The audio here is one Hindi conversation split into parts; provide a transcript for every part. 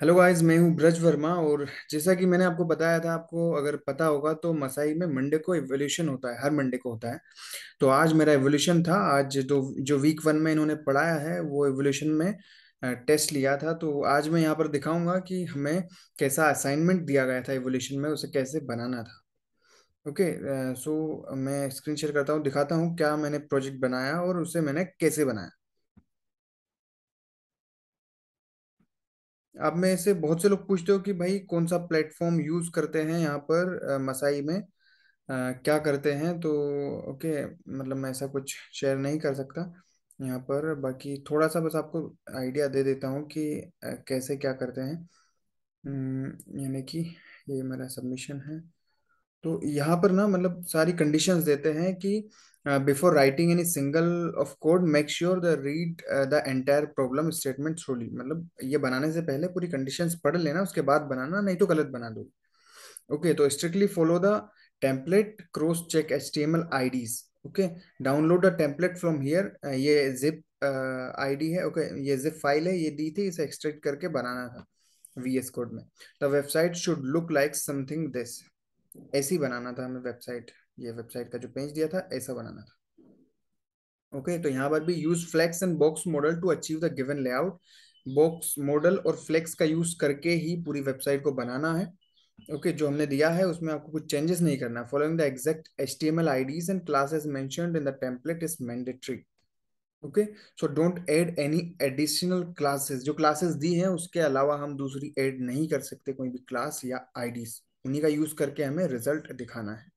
हेलो गाइस, मैं हूं ब्रज वर्मा। और जैसा कि मैंने आपको बताया था, आपको अगर पता होगा तो मसाई में मंडे को इवोल्यूशन होता है, हर मंडे को होता है। तो आज मेरा इवोल्यूशन था। आज तो जो वीक वन में इन्होंने पढ़ाया है वो इवोल्यूशन में टेस्ट लिया था। तो आज मैं यहाँ पर दिखाऊंगा कि हमें कैसा असाइनमेंट दिया गया था इवोल्यूशन में, उसे कैसे बनाना था। ओके। सो मैं स्क्रीन शेयर करता हूँ, दिखाता हूँ क्या मैंने प्रोजेक्ट बनाया और उसे मैंने कैसे बनाया। अब में से बहुत से लोग पूछते हो कि भाई कौन सा प्लेटफॉर्म यूज करते हैं यहाँ पर मसाई में, क्या करते हैं। तो ओके, मतलब मैं ऐसा कुछ शेयर नहीं कर सकता यहाँ पर। बाकी थोड़ा सा बस आपको आइडिया दे देता हूँ कि कैसे क्या करते हैं। यानी कि ये मेरा सबमिशन है। तो यहाँ पर ना मतलब सारी कंडीशंस देते हैं कि before writing any single of code make sure the read the entire problem statement थ्रूली। मतलब ये बनाने से पहले पूरी कंडीशंस पढ़ लेना, उसके बाद बनाना, नहीं तो गलत बना दो। ओके, तो strictly follow the template, cross check HTML IDs। Okay, download the template from here. ये जिप आईडी है। ओके, ये जिप फाइल है, ये दी थी, इसे एक्सट्रैक्ट करके बनाना था VS कोड में। The website should look like something this. ऐसे ही बनाना था हमें वेबसाइट। ये वेबसाइट का जो पेज दिया था ऐसा बनाना था। ओके, तो यहाँ पर भी use flex and box model to achieve the given layout. Box model और फ्लेक्स का यूज करके ही पूरी वेबसाइट को बनाना है। ओके, जो हमने दिया है उसमें आपको कुछ चेंजेस नहीं करना। Following the exact HTML IDs and classes mentioned in the template is mandatory. Okay, so don't add any additional classes. जो क्लासेस दी हैं उसके अलावा हम दूसरी ऐड नहीं कर सकते, कोई भी क्लास या आईडीज। उन्हीं का यूज करके हमें रिजल्ट दिखाना है।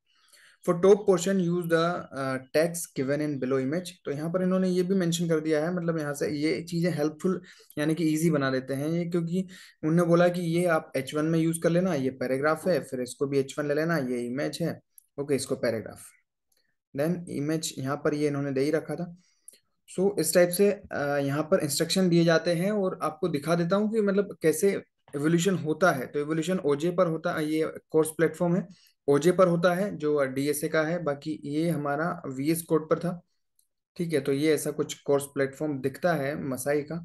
For top portion use the tags given in below image. तो यहाँ पर इन्होंने ये भी मेंशन कर दिया है, मतलब यहाँ से ये चीजें हेल्पफुल यानी कि इजी बना देते हैं ये, क्योंकि उन्होंने बोला कि ये आप H1 में यूज कर लेना, ये पैराग्राफ है, फिर इसको भी H1 ले लेना, ये इमेज है। ओके, इसको पैराग्राफ, देन इमेज यहाँ पर ये इन्होंने दे ही रखा था। सो इस टाइप से यहाँ पर इंस्ट्रक्शन दिए जाते हैं। और आपको दिखा देता हूँ कि मतलब कैसे एवोल्यूशन होता है। तो एवोल्यूशन ओजे पर होता है, ये कोर्स प्लेटफॉर्म है, ओजे पर होता है जो DSA का है। बाकी ये हमारा VS कोड पर था। ठीक है, तो ये ऐसा कुछ कोर्स प्लेटफॉर्म दिखता है मसाई का।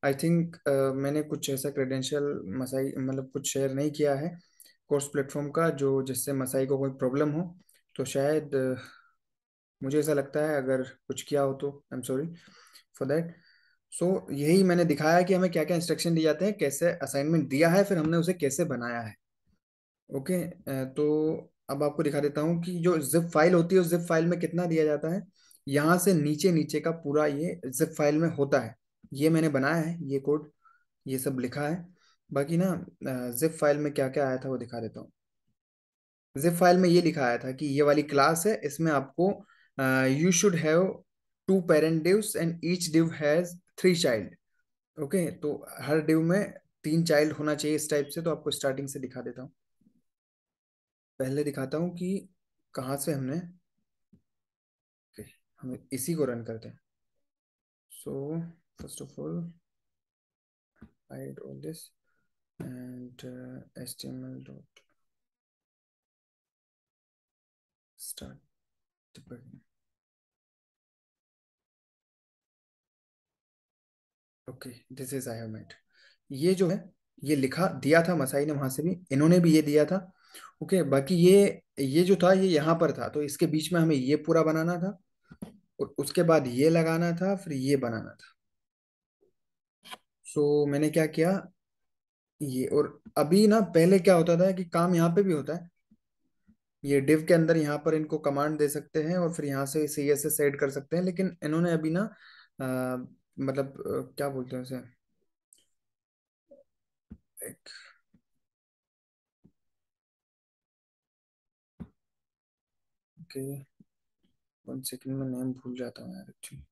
आई थिंक मैंने कुछ ऐसा क्रेडेंशियल मसाई मतलब कुछ शेयर नहीं किया है कोर्स प्लेटफॉर्म का जो जिससे मसाई को कोई प्रॉब्लम हो। तो शायद मुझे ऐसा लगता है, अगर कुछ किया हो तो I am sorry for that. So यही मैंने दिखाया कि हमें क्या क्या इंस्ट्रक्शन दिए जाते हैं, कैसे असाइनमेंट दिया है, फिर हमने उसे कैसे बनाया है। ओके, तो अब आपको दिखा देता हूँ कि जो जिप फाइल होती है उस जिप फाइल में कितना दिया जाता है। यहाँ से नीचे नीचे का पूरा ये जिप फाइल में होता है। ये मैंने बनाया है, ये कोड, ये सब लिखा है। बाकी ना जिप फाइल में क्या क्या आया था वो दिखा देता हूँ। जिप फाइल में ये लिखा आया था कि ये वाली क्लास है, इसमें आपको you should have 2 parent divs and each div has 3 child. Okay, तो हर डिव में 3 चाइल्ड होना चाहिए इस टाइप से। तो आपको स्टार्टिंग से दिखा देता हूँ। पहले दिखाता हूँ कि कहाँ से हमने, okay, हम इसी को रन करते हैं। So first of all hide all this and HTML dot start debugging। Okay, this is I have made. ये जो है ये लिखा दिया था मसाई ने, वहां से भी इन्होंने भी ये दिया था। ओके, बाकी ये जो था ये यहाँ पर था, तो इसके बीच में हमें ये पूरा बनाना था और उसके बाद ये लगाना था, फिर ये बनाना था। सो मैंने क्या किया, ये। और अभी ना पहले क्या होता था कि काम यहाँ पे भी होता है, ये डिव के अंदर यहाँ पर इनको कमांड दे सकते हैं और फिर यहाँ से CSS ऐड कर सकते हैं। लेकिन इन्होंने अभी ना मतलब क्या बोलते हैं उसे, एक के 1 सेकंड में नेम भूल जाता हूँ यार एक्चुअली।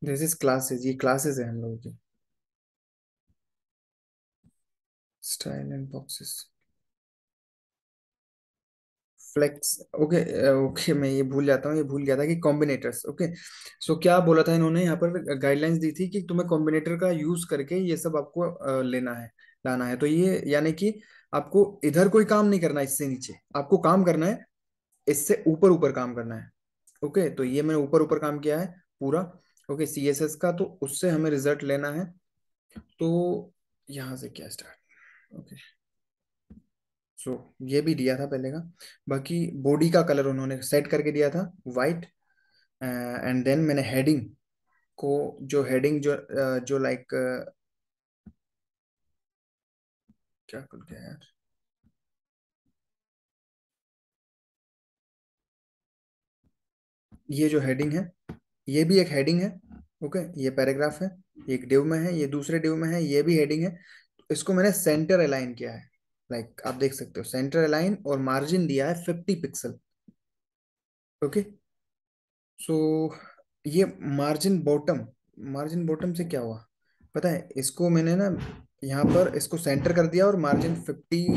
दिस इज क्लासेस, ये क्लासेस है हम लोगों की। Style and boxes, flex. Okay, okay, मैं ये भूल जाता हूँ, ये भूल गया था कि कॉम्बिनेटर्स। ओके, सो क्या बोला था इन्होंने यहाँ पर, गाइडलाइंस दी थी कि तुम्हें कॉम्बिनेटर का यूज करके ये सब आपको लेना है, लाना है। तो ये यानी कि आपको इधर कोई काम नहीं करना है, इससे नीचे आपको काम करना है, इससे ऊपर ऊपर काम करना है। ओके, तो ये मैंने ऊपर ऊपर काम किया है पूरा। ओके, सीएसएस का, तो उससे हमें रिजल्ट लेना है। तो यहाँ से क्या स्टार्ट, ओके। सो ये भी दिया था पहले का। बाकी बॉडी का कलर उन्होंने सेट करके दिया था वाइट। एंड देन मैंने हेडिंग को, जो हेडिंग जो लाइक, क्या कर दिया यार, ये जो हेडिंग है, ये भी एक हेडिंग है। ओके, ये पैराग्राफ है, एक डिव में है, ये दूसरे डिव में है, ये भी हेडिंग है। इसको मैंने सेंटर अलाइन किया है। लाइक आप देख सकते हो सेंटर अलाइन, और मार्जिन दिया है 50 पिक्सल। ओके। सो ये मार्जिन बॉटम से क्या हुआ पता है, इसको मैंने ना यहाँ पर इसको सेंटर कर दिया, और मार्जिन 50,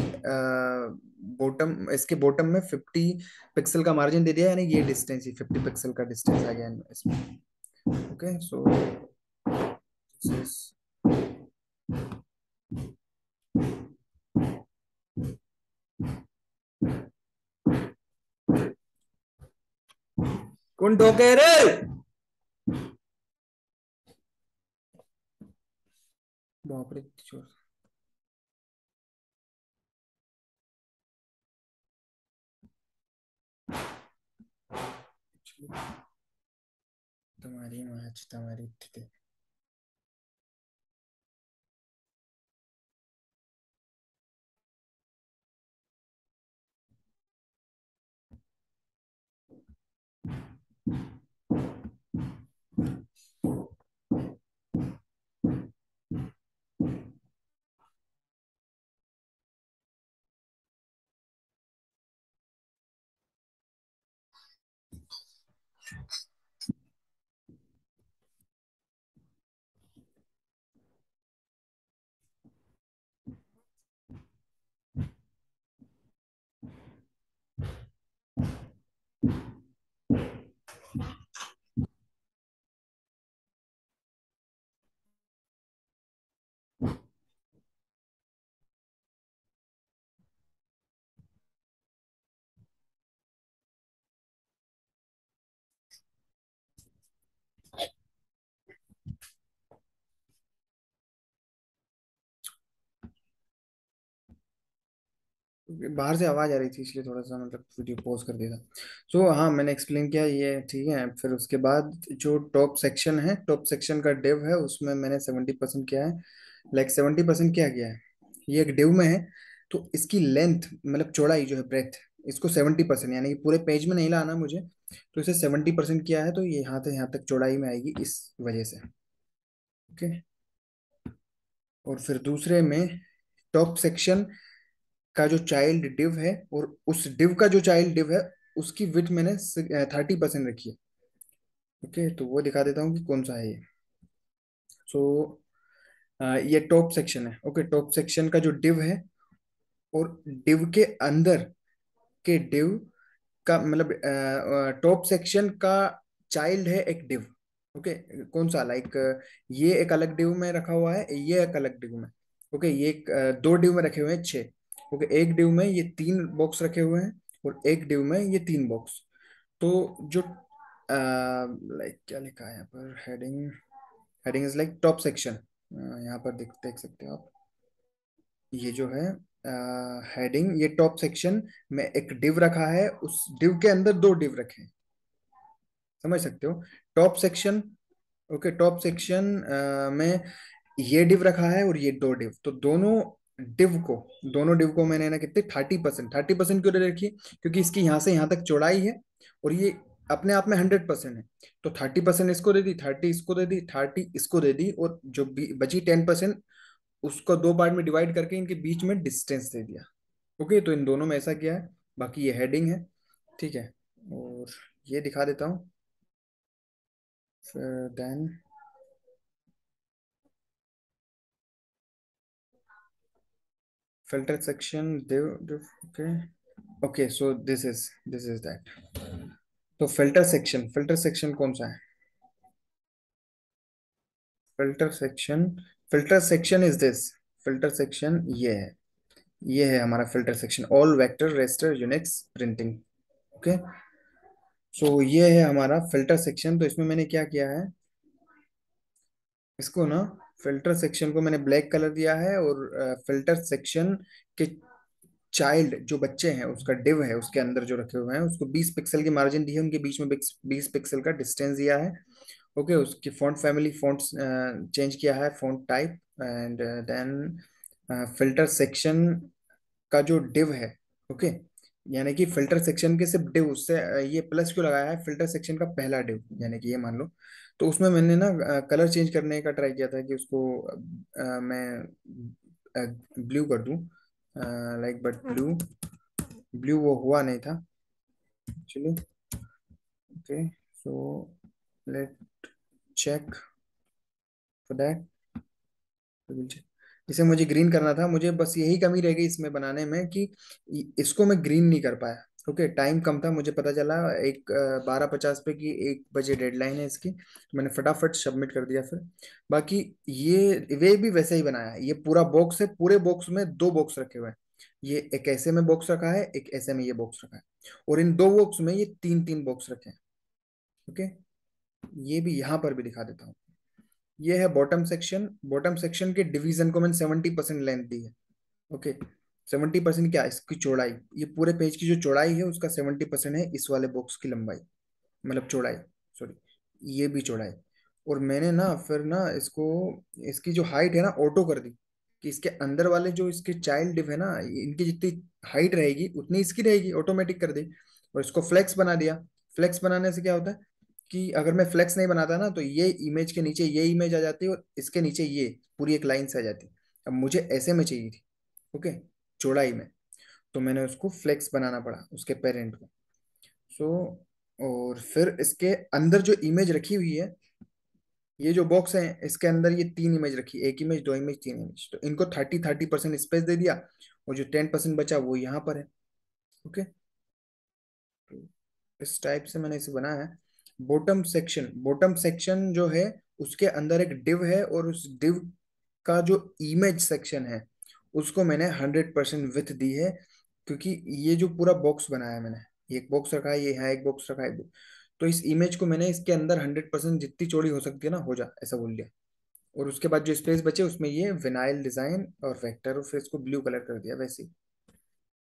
बॉटम, इसके बॉटम में 50 पिक्सल का मार्जिन दे दिया, यानी ये डिस्टेंस ही 50 पिक्सल का डिस्टेंस आ गया इसमें। ओके, सो कौन ठोके रे? बाप रे, जोर। तुम्हारी मैच तुम्हारी थी। बाहर से आवाज आ रही थी, इसलिए थोड़ा सा मतलब वीडियो पॉज कर दिया था। सो हाँ, मैंने एक्सप्लेन किया ये, ठीक है। फिर उसके बाद जो टॉप सेक्शन है, टॉप सेक्शन का डिव है, उसमें मैंने 70% किया है। लाइक 70% क्या किया है, ये एक डिव में है, तो इसकी लेंथ मतलब चौड़ाई जो है, ब्रेथ, इसको 70%, यानी कि पूरे पेज में नहीं लाना मुझे, तो इसे 70% किया है, तो ये यहाँ तक चौड़ाई में आएगी इस वजह से। ओके। और फिर दूसरे में टॉप सेक्शन का जो चाइल्ड डिव है, और उस डिव का जो चाइल्ड डिव है, उसकी विड्थ मैंने 30% रखी है। ओके, तो वो दिखा देता हूँ कि कौन सा है ये। सो ये टॉप सेक्शन है। ओके, टॉप सेक्शन का जो डिव है, और डिव के अंदर के डिव का मतलब, टॉप सेक्शन का चाइल्ड है एक डिव। ओके, कौन सा, लाइक ये एक अलग डिव में रखा हुआ है, ये एक अलग डिव में। ओके, ये दो डिव में रखे हुए हैं, छः। ओके, एक डिव में ये तीन बॉक्स रखे हुए हैं, और एक डिव में ये तीन बॉक्स। तो जो लाइक क्या लिखा है यहाँ पर, heading, heading is like top section. यहाँ पर देख देख सकते हो आप, ये जो है हेडिंग, ये टॉप सेक्शन में एक डिव रखा है, उस डिव के अंदर दो डिव रखे हैं। समझ सकते हो, top section. Okay, top section में ये डिव रखा है, और ये दो डिव, तो दोनों डिव को मैंने ना कितने, 30% क्यों दे रखी है, क्योंकि इसकी यहाँ से यहाँ तक चौड़ाई है, और ये अपने आप में 100% है। तो 30% इसको दे दी, 30 इसको दे दी, 30 इसको दे दी, और जो बची 10%, उसको दो पार्ट में डिवाइड करके इनके बीच में डिस्टेंस दे दिया। ओके, तो इन दोनों में ऐसा किया है। बाकी ये हेडिंग है, ठीक है। और ये दिखा देता हूँ, फिर then filter section div, okay, okay, so this is that। तो फिल्टर सेक्शन कौन सा है, filter section is this. Filter section ये है हमारा filter section, all vector raster Unix printing. Okay, so ये है हमारा फिल्टर सेक्शन। तो इसमें मैंने क्या किया है, इसको ना, फिल्टर सेक्शन को मैंने ब्लैक कलर दिया है, और फिल्टर सेक्शन के चाइल्ड जो बच्चे हैं, उसका डिव है, उसके अंदर जो रखे हुए हैं, उसको 20 पिक्सल की मार्जिन दी है, उनके बीच में 20 पिक्सल का डिस्टेंस दिया है। ओके, उसकी फॉन्ट फैमिली, फॉन्ट चेंज किया है, font type, and then filter section का जो डिव है। ओके, यानी कि फिल्टर सेक्शन के सिर्फ डिव, उससे ये प्लस क्यों लगाया है, फिल्टर सेक्शन का पहला डिव, यानी कि ये मान लो। तो उसमें मैंने ना कलर चेंज करने का ट्राई किया था कि उसको मैं ब्लू कर दूं, लाइक, बट ब्लू, ब्लू वो हुआ नहीं था actually. Okay, so let check for that. इसे मुझे ग्रीन करना था, मुझे बस यही कमी रह गई इसमें बनाने में कि इसको मैं ग्रीन नहीं कर पाया। ओके, टाइम कम था, मुझे पता चला एक 12:50 पे कि 1 बजे डेडलाइन है इसकी, तो मैंने फटाफट सबमिट कर दिया फिर। बाकी ये वे भी वैसे ही बनाया है, ये पूरा बॉक्स है, पूरे बॉक्स में 2 बॉक्स रखे हुए हैं। ये एक ऐसे में बॉक्स रखा है, एक ऐसे में ये बॉक्स रखा है, और इन 2 बॉक्स में ये 3-3 बॉक्स रखे हैं। ओके, ये भी यहाँ पर भी दिखा देता हूँ। ये है बॉटम सेक्शन, बॉटम सेक्शन के डिवीजन को मैंने 70% लेंथ दी है। ओके, 70% क्या, इसकी चौड़ाई, ये पूरे पेज की जो चौड़ाई है उसका 70% है इस वाले बॉक्स की लंबाई, मतलब चौड़ाई, सॉरी, ये भी चौड़ाई। और मैंने ना फिर ना इसको, इसकी जो हाइट है ना ऑटो कर दी, कि इसके अंदर वाले जो इसके चाइल्ड डिव है ना, इनकी जितनी हाइट रहेगी उतनी इसकी रहेगी, ऑटोमेटिक कर दी। और इसको फ्लेक्स बना दिया। फ्लेक्स बनाने से क्या होता है कि अगर मैं फ्लेक्स नहीं बनाता ना, तो ये इमेज के नीचे ये इमेज आ जाती है, और इसके नीचे ये पूरी एक लाइन से आ जाती। अब मुझे ऐसे में चाहिए थी, ओके, चौड़ाई में, तो मैंने उसको फ्लेक्स बनाना पड़ा उसके पेरेंट को। सो और फिर इसके अंदर जो इमेज रखी हुई है, ये जो बॉक्स है इसके अंदर ये 3 इमेज रखी, एक इमेज, 2 इमेज, 3 इमेज, तो इनको 30-30% स्पेस दे दिया, और जो 10% बचा वो यहाँ पर है। ओके, तो इस टाइप से मैंने इसे बनाया है। बॉटम सेक्शन जो है, उसके अंदर एक डिव है, और उस डिव का जो इमेज सेक्शन है उसको मैंने 100% विथ दी है, क्योंकि ये जो पूरा बॉक्स बनाया है मैंने, ये एक बॉक्स रखा है, ये यहाँ एक बॉक्स रखा है, तो इस इमेज को मैंने इसके अंदर 100% जितनी चौड़ी हो सकती है ना, हो जा, ऐसा बोल दिया। और उसके बाद जो स्पेस बचे उसमें ये विनाइल डिजाइन और वेक्टर, और फिर इसको ब्लू कलर कर दिया वैसे ही,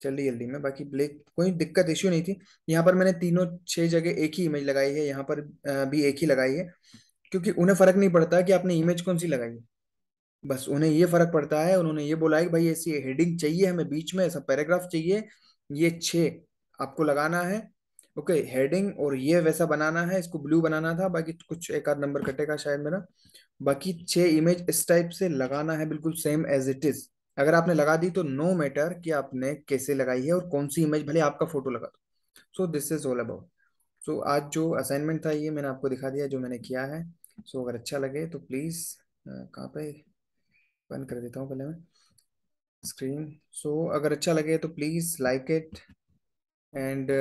जल्दी जल्दी में। बाकी ब्लैक कोई दिक्कत इश्यू नहीं थी। यहाँ पर मैंने तीनों 6 जगह एक ही इमेज लगाई है, यहाँ पर भी एक ही लगाई है, क्योंकि उन्हें फर्क नहीं पड़ता कि आपने इमेज कौन सी लगाई है। बस उन्हें ये फर्क पड़ता है, उन्होंने ये बोला है कि भाई ऐसी हेडिंग चाहिए हमें, बीच में ऐसा पैराग्राफ चाहिए, ये 6 आपको लगाना है। ओके, हेडिंग और ये वैसा बनाना है, इसको ब्लू बनाना था, बाकी कुछ एक आध नंबर कटेगा शायद मेरा। बाकी 6 इमेज इस टाइप से लगाना है, बिल्कुल सेम एज इट इज। अगर आपने लगा दी तो नो मैटर कि आपने कैसे लगाई है और कौन सी इमेज, भले आपका फोटो लगा दो। So this is all about. So आज जो असाइनमेंट था ये मैंने आपको दिखा दिया जो मैंने किया है। सो अगर अच्छा लगे तो प्लीज़, कहाँ पे, बंद कर देता हूँ पहले मैं स्क्रीन। सो अगर अच्छा लगे तो प्लीज़ लाइक इट, एंड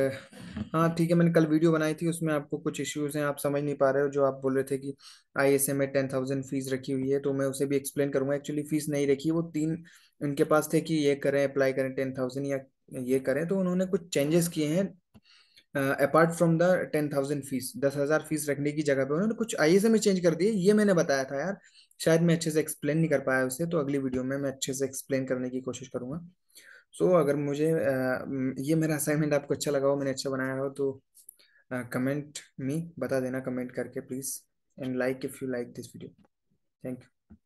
हाँ ठीक है, मैंने कल वीडियो बनाई थी, उसमें आपको कुछ इश्यूज हैं, आप समझ नहीं पा रहे हो, जो आप बोल रहे थे कि आईएसए में 10,000 फीस रखी हुई है, तो मैं उसे भी एक्सप्लेन करूंगा। एक्चुअली फीस नहीं रखी, वो तीन उनके पास थे कि ये करें, अप्लाई करें 10,000 या ये करें, तो उन्होंने कुछ चेंजेस किए हैं। Apart from the 10,000 fees, 10,000 fees रखने की जगह पे उन्होंने कुछ आईएसए में चेंज कर दिए, ये मैंने बताया था यार। शायद मैं अच्छे से एक्सप्लेन नहीं कर पाया उसे, तो अगली वीडियो में मैं अच्छे से एक्सप्लेन करने की कोशिश करूंगा। सो अगर मुझे ये मेरा असाइनमेंट आपको अच्छा लगा हो, मैंने अच्छा बनाया हो, तो कमेंट मी बता देना, कमेंट करके please, and like if you like this video. Thank you.